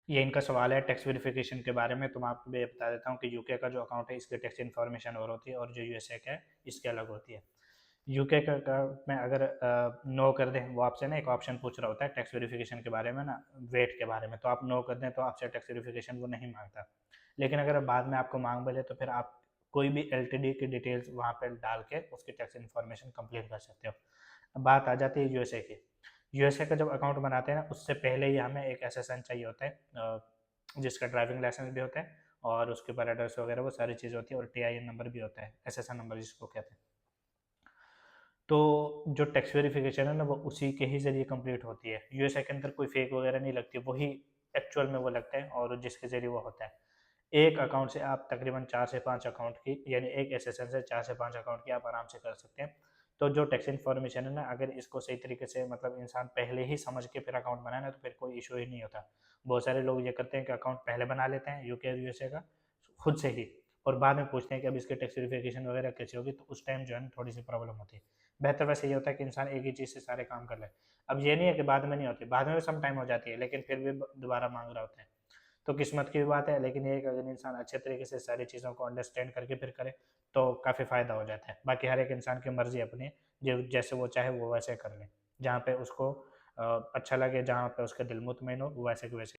ये इनका सवाल है टैक्स वेरिफिकेशन के बारे में। तो मैं आपको ये बता देता हूँ कि यूके का जो अकाउंट है इसकी टैक्स इन्फॉर्मेशन और होती है, और जो यूएसए का है इसके अलग होती है। यूके का में अगर नो कर दें, वो आपसे ना एक ऑप्शन पूछ रहा होता है टैक्स वेरिफिकेशन के बारे में ना, वेट के बारे में, तो आप नो कर दें तो आपसे टैक्स वेरिफिकेशन वो नहीं मांगता। लेकिन अगर बाद में आपको मांग बोले तो फिर आप कोई भी एलटीडी की डिटेल्स वहाँ पर डाल के उसकी टैक्स इन्फॉर्मेशन कंप्लीट कर सकते हो। अब बात आ जाती है यूएसए की। यूएसए का जब अकाउंट बनाते हैं ना, उससे पहले ही हमें एक एसएसएन चाहिए होता है, जिसका ड्राइविंग लाइसेंस भी होता है और उसके ऊपर एड्रेस वगैरह वो सारी चीज़ होती है, और टीआईएन नंबर भी होता है, एसएसएन नंबर जिसको कहते हैं। तो जो टैक्स वेरिफिकेशन है ना वो उसी के ही ज़रिए कंप्लीट होती है। यूएसए के अंदर कोई फेक वगैरह नहीं लगती, वही एक्चुअल में वो लगता है और जिसके ज़रिए वो होता है। एक अकाउंट से आप तकरीबन 4 से 5 अकाउंट की, यानी एक एसएसएन से 4 से 5 अकाउंट की आप आराम से कर सकते हैं। तो जो टैक्स इन्फॉर्मेशन है ना, अगर इसको सही तरीके से मतलब इंसान पहले ही समझ के फिर अकाउंट बनाए ना, तो फिर कोई इशू ही नहीं होता। बहुत सारे लोग ये करते हैं कि अकाउंट पहले बना लेते हैं यूके और यूएसए का खुद से ही, और बाद में पूछते हैं कि अब इसके टैक्स वेरिफिकेशन वगैरह कैसे होगी, तो उस टाइम जो है ना थोड़ी सी प्रॉब्लम होती है। बेहतर वैसे ये होता है कि इंसान एक ही चीज़ से सारे काम कर ले। अब ये नहीं है कि बाद में नहीं होती, बाद में भी सम टाइम हो जाती है, लेकिन फिर भी दोबारा मांग रहा होता है। तो किस्मत की भी बात है, लेकिन ये है कि अगर इंसान अच्छे तरीके से सारी चीज़ों को अंडरस्टैंड करके फिर करे तो काफ़ी फ़ायदा हो जाता है। बाकी हर एक इंसान की मर्ज़ी अपनी, जो जैसे वो चाहे वो वैसे कर ले, जहाँ पे उसको अच्छा लगे, जहाँ पे उसका दिल मुतमईन हो, वो वैसे के वैसे